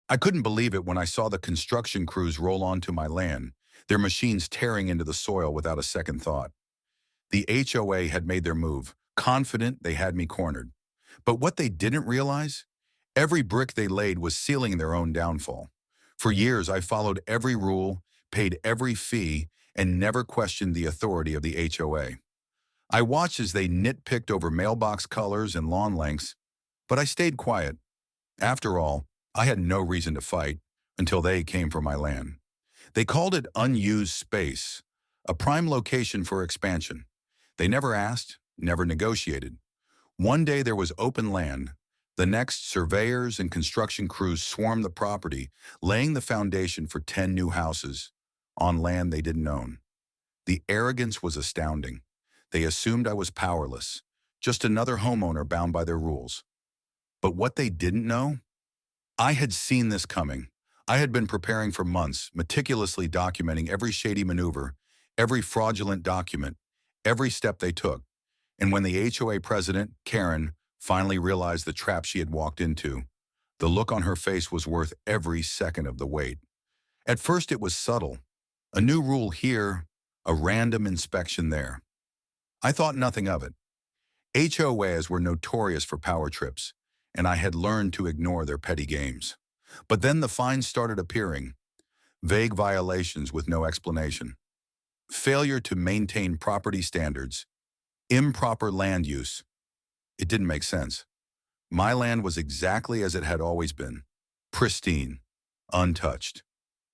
I couldn't believe it when I saw the construction crews roll onto my land, their machines tearing into the soil without a second thought. The HOA had made their move, confident they had me cornered. But what they didn't realize? Every brick they laid was sealing their own downfall. For years, I followed every rule, paid every fee, and never questioned the authority of the HOA. I watched as they nitpicked over mailbox colors and lawn lengths, but I stayed quiet. After all, I had no reason to fight until they came for my land. They called it unused space, a prime location for expansion. They never asked, never negotiated. One day there was open land. The next, surveyors and construction crews swarmed the property, laying the foundation for 10 new houses on land they didn't own. The arrogance was astounding. They assumed I was powerless, just another homeowner bound by their rules. But what they didn't know? I had seen this coming. I had been preparing for months, meticulously documenting every shady maneuver, every fraudulent document, every step they took. And when the HOA president, Karen, finally realized the trap she had walked into, the look on her face was worth every second of the wait. At first it was subtle. A new rule here, a random inspection there. I thought nothing of it. HOAs were notorious for power trips, and I had learned to ignore their petty games. But then the fines started appearing, vague violations with no explanation. Failure to maintain property standards, improper land use. It didn't make sense. My land was exactly as it had always been, pristine, untouched,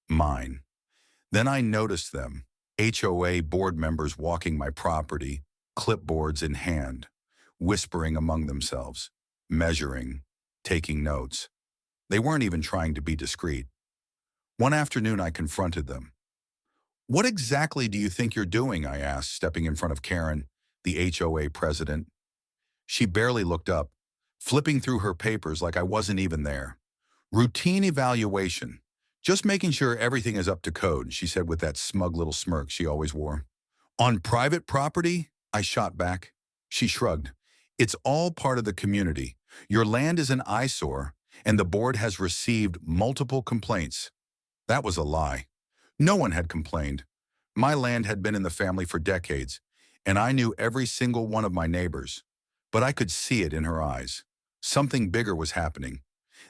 mine. Then I noticed them, HOA board members walking my property, clipboards in hand, whispering among themselves, measuring, taking notes. They weren't even trying to be discreet. One afternoon I confronted them. "What exactly do you think you're doing?" I asked, stepping in front of Karen, the HOA president. She barely looked up, flipping through her papers like I wasn't even there. "Routine evaluation. Just making sure everything is up to code," she said with that smug little smirk she always wore. "On private property?" I shot back. She shrugged. "It's all part of the community. Your land is an eyesore, and the board has received multiple complaints." That was a lie. No one had complained. My land had been in the family for decades, and I knew every single one of my neighbors. But I could see it in her eyes. Something bigger was happening.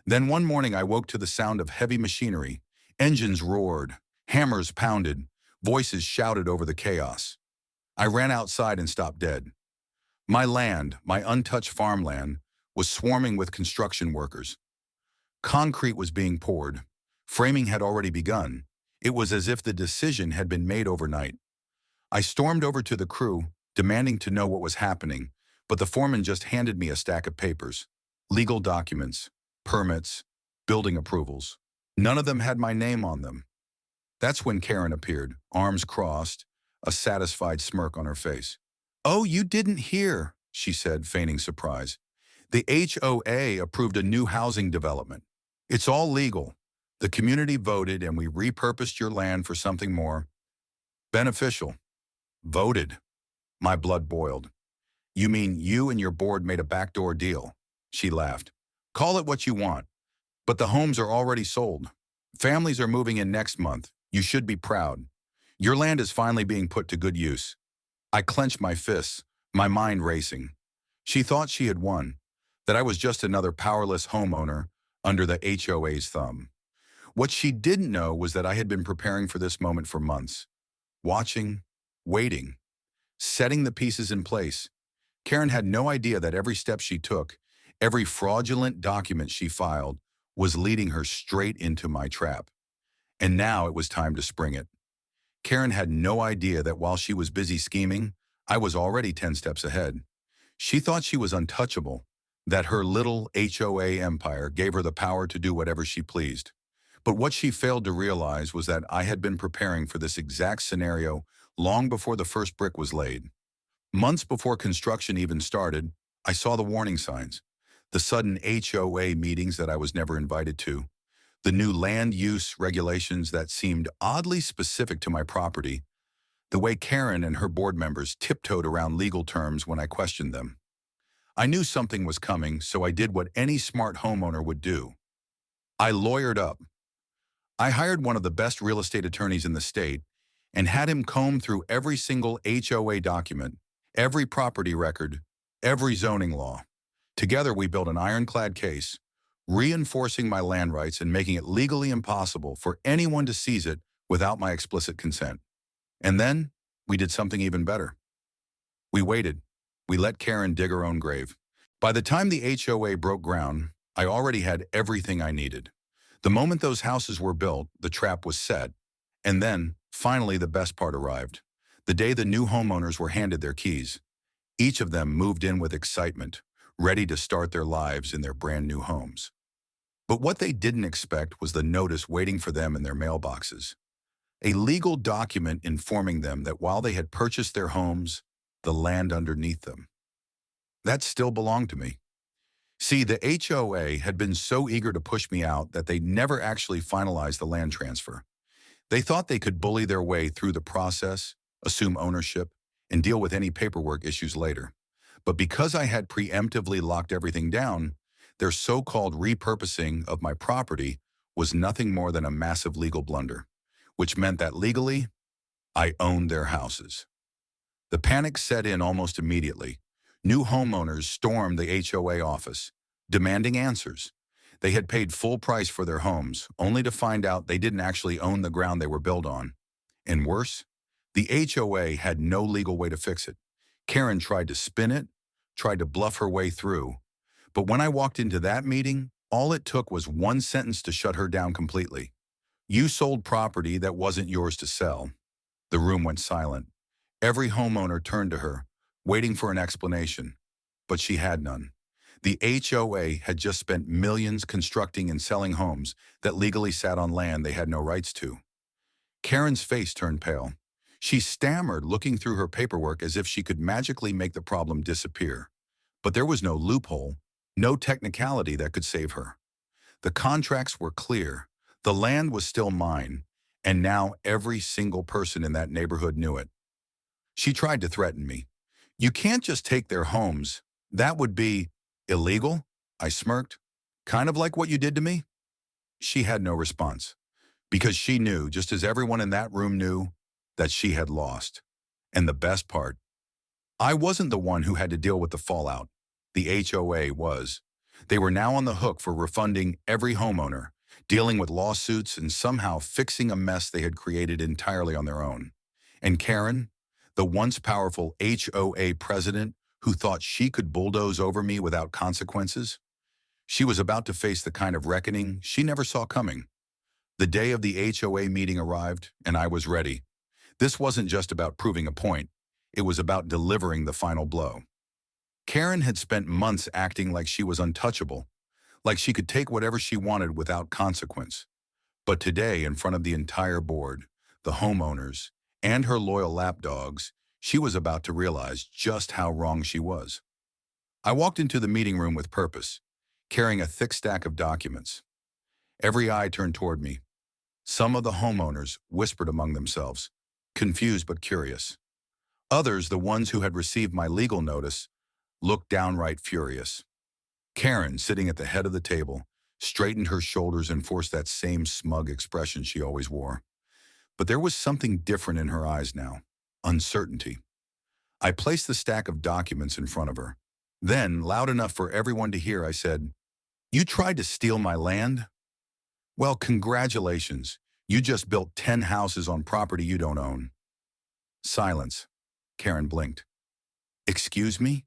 Then one morning I woke to the sound of heavy machinery. Engines roared, hammers pounded, voices shouted over the chaos. I ran outside and stopped dead. My land, my untouched farmland, was swarming with construction workers. Concrete was being poured. Framing had already begun. It was as if the decision had been made overnight. I stormed over to the crew, demanding to know what was happening, but the foreman just handed me a stack of papers. Legal documents, permits, building approvals. None of them had my name on them. That's when Karen appeared, arms crossed, a satisfied smirk on her face. "Oh, you didn't hear," she said, feigning surprise. "The HOA approved a new housing development. It's all legal. The community voted and we repurposed your land for something more beneficial." "Voted?" My blood boiled. "You mean you and your board made a backdoor deal?" She laughed. "Call it what you want, but the homes are already sold. Families are moving in next month. You should be proud. Your land is finally being put to good use." I clenched my fists, my mind racing. She thought she had won, that I was just another powerless homeowner under the HOA's thumb. What she didn't know was that I had been preparing for this moment for months. Watching, waiting, setting the pieces in place. Karen had no idea that every step she took, every fraudulent document she filed, was leading her straight into my trap. And now it was time to spring it. Karen had no idea that while she was busy scheming, I was already 10 steps ahead. She thought she was untouchable, that her little HOA empire gave her the power to do whatever she pleased. But what she failed to realize was that I had been preparing for this exact scenario long before the first brick was laid. Months before construction even started, I saw the warning signs, the sudden HOA meetings that I was never invited to, the new land use regulations that seemed oddly specific to my property, the way Karen and her board members tiptoed around legal terms when I questioned them. I knew something was coming, so I did what any smart homeowner would do. I lawyered up. I hired one of the best real estate attorneys in the state and had him comb through every single HOA document, every property record, every zoning law. Together, we built an ironclad case, reinforcing my land rights and making it legally impossible for anyone to seize it without my explicit consent. And then, we did something even better. We waited. We let Karen dig her own grave. By the time the HOA broke ground, I already had everything I needed. The moment those houses were built, the trap was set. And then, finally, the best part arrived. The day the new homeowners were handed their keys, each of them moved in with excitement, ready to start their lives in their brand new homes. But what they didn't expect was the notice waiting for them in their mailboxes. A legal document informing them that while they had purchased their homes, the land underneath them, that still belonged to me. See, the HOA had been so eager to push me out that they never actually finalized the land transfer. They thought they could bully their way through the process, assume ownership, and deal with any paperwork issues later. But because I had preemptively locked everything down, their so-called repurposing of my property was nothing more than a massive legal blunder, which meant that legally, I owned their houses. The panic set in almost immediately. New homeowners stormed the HOA office, demanding answers. They had paid full price for their homes, only to find out they didn't actually own the ground they were built on. And worse, the HOA had no legal way to fix it. Karen tried to spin it, tried to bluff her way through. But when I walked into that meeting, all it took was one sentence to shut her down completely. You sold property that wasn't yours to sell. The room went silent. Every homeowner turned to her, waiting for an explanation, but she had none. The HOA had just spent millions constructing and selling homes that legally sat on land they had no rights to. Karen's face turned pale. She stammered, looking through her paperwork as if she could magically make the problem disappear. But there was no loophole, no technicality that could save her. The contracts were clear. The land was still mine, and now every single person in that neighborhood knew it. She tried to threaten me. You can't just take their homes. That would be illegal, I smirked. Kind of like what you did to me? She had no response, because she knew, just as everyone in that room knew, that she had lost. And the best part, I wasn't the one who had to deal with the fallout. The HOA was. They were now on the hook for refunding every homeowner, dealing with lawsuits, and somehow fixing a mess they had created entirely on their own. And Karen, the once powerful HOA president who thought she could bulldoze over me without consequences, she was about to face the kind of reckoning she never saw coming. The day of the HOA meeting arrived, and I was ready. This wasn't just about proving a point. It was about delivering the final blow. Karen had spent months acting like she was untouchable, like she could take whatever she wanted without consequence. But today, in front of the entire board, the homeowners, and her loyal lapdogs, she was about to realize just how wrong she was. I walked into the meeting room with purpose, carrying a thick stack of documents. Every eye turned toward me. Some of the homeowners whispered among themselves, confused but curious. Others, the ones who had received my legal notice, looked downright furious. Karen, sitting at the head of the table, straightened her shoulders and forced that same smug expression she always wore. But there was something different in her eyes now, uncertainty. I placed the stack of documents in front of her. Then, loud enough for everyone to hear, I said, "You tried to steal my land? Well, congratulations. You just built 10 houses on property you don't own." Silence. Karen blinked. "Excuse me?"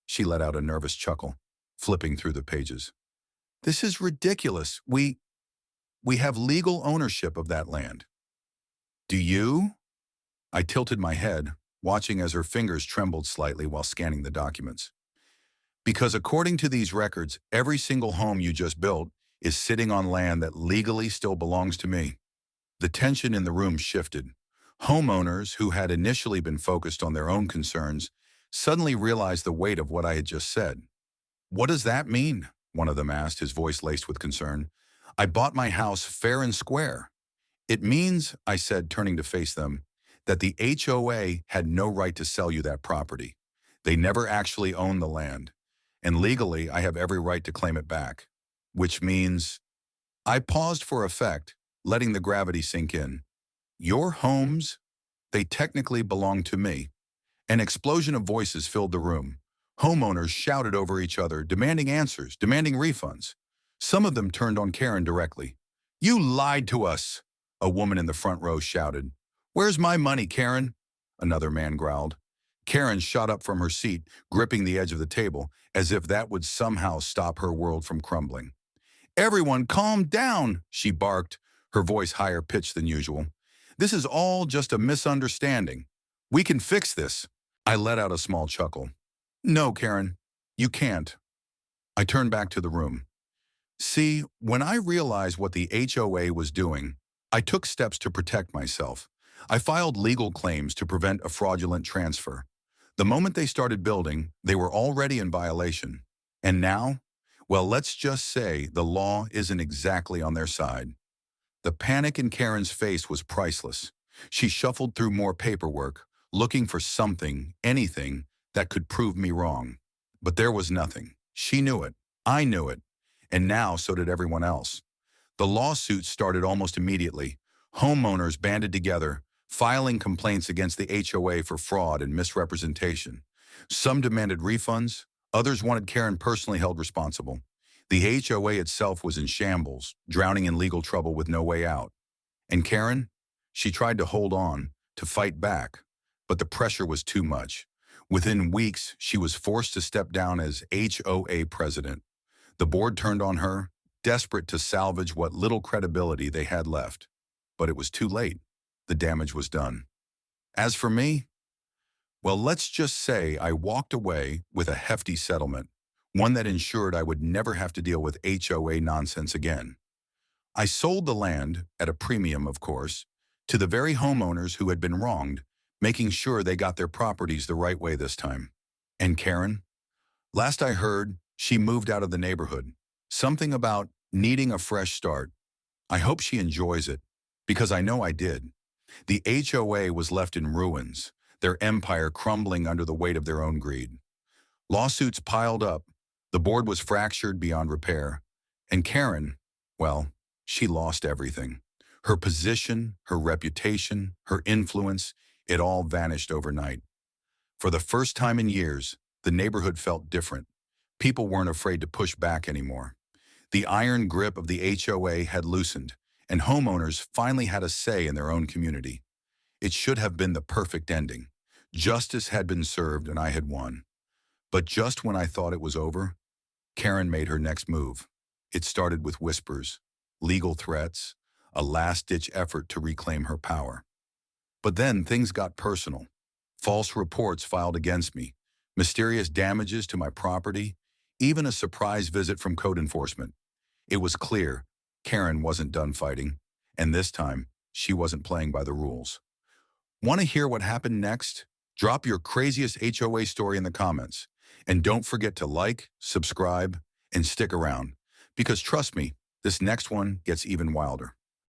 She let out a nervous chuckle, flipping through the pages. "This is ridiculous. We have legal ownership of that land." "Do you?" I tilted my head, watching as her fingers trembled slightly while scanning the documents. "Because according to these records, every single home you just built is sitting on land that legally still belongs to me." The tension in the room shifted. Homeowners, who had initially been focused on their own concerns, suddenly realized the weight of what I had just said. "What does that mean?" one of them asked, his voice laced with concern. "I bought my house fair and square." "It means," I said, turning to face them, "that the HOA had no right to sell you that property. They never actually owned the land. And legally, I have every right to claim it back. Which means..." I paused for effect, letting the gravity sink in. Your homes? They technically belong to me. An explosion of voices filled the room. Homeowners shouted over each other, demanding answers, demanding refunds. Some of them turned on Karen directly. You lied to us, a woman in the front row shouted. Where's my money, Karen? Another man growled. Karen shot up from her seat, gripping the edge of the table, as if that would somehow stop her world from crumbling. Everyone calm down, she barked, her voice higher pitched than usual. This is all just a misunderstanding. We can fix this. I let out a small chuckle. No, Karen, you can't. I turned back to the room. See, when I realized what the HOA was doing, I took steps to protect myself. I filed legal claims to prevent a fraudulent transfer. The moment they started building, they were already in violation. And now? Well, let's just say the law isn't exactly on their side. The panic in Karen's face was priceless. She shuffled through more paperwork, looking for something, anything, that could prove me wrong. But there was nothing. She knew it. I knew it. And now so did everyone else. The lawsuit started almost immediately. Homeowners banded together, filing complaints against the HOA for fraud and misrepresentation. Some demanded refunds. Others wanted Karen personally held responsible. The HOA itself was in shambles, drowning in legal trouble with no way out. And Karen? She tried to hold on, to fight back, but the pressure was too much. Within weeks, she was forced to step down as HOA president. The board turned on her, desperate to salvage what little credibility they had left. But it was too late. The damage was done. As for me, well, let's just say I walked away with a hefty settlement, one that ensured I would never have to deal with HOA nonsense again. I sold the land, at a premium of course, to the very homeowners who had been wronged, making sure they got their properties the right way this time. And Karen? Last I heard, she moved out of the neighborhood. Something about needing a fresh start. I hope she enjoys it, because I know I did. The HOA was left in ruins, their empire crumbling under the weight of their own greed. Lawsuits piled up, the board was fractured beyond repair, and Karen, well, she lost everything. Her position, her reputation, her influence, it all vanished overnight. For the first time in years, the neighborhood felt different. People weren't afraid to push back anymore. The iron grip of the HOA had loosened, and homeowners finally had a say in their own community. It should have been the perfect ending. Justice had been served and I had won. But just when I thought it was over, Karen made her next move. It started with whispers, legal threats, a last-ditch effort to reclaim her power. But then things got personal. False reports filed against me, mysterious damages to my property, even a surprise visit from code enforcement. It was clear Karen wasn't done fighting, and this time, she wasn't playing by the rules. Want to hear what happened next? Drop your craziest HOA story in the comments. And don't forget to like, subscribe, and stick around. Because trust me, this next one gets even wilder.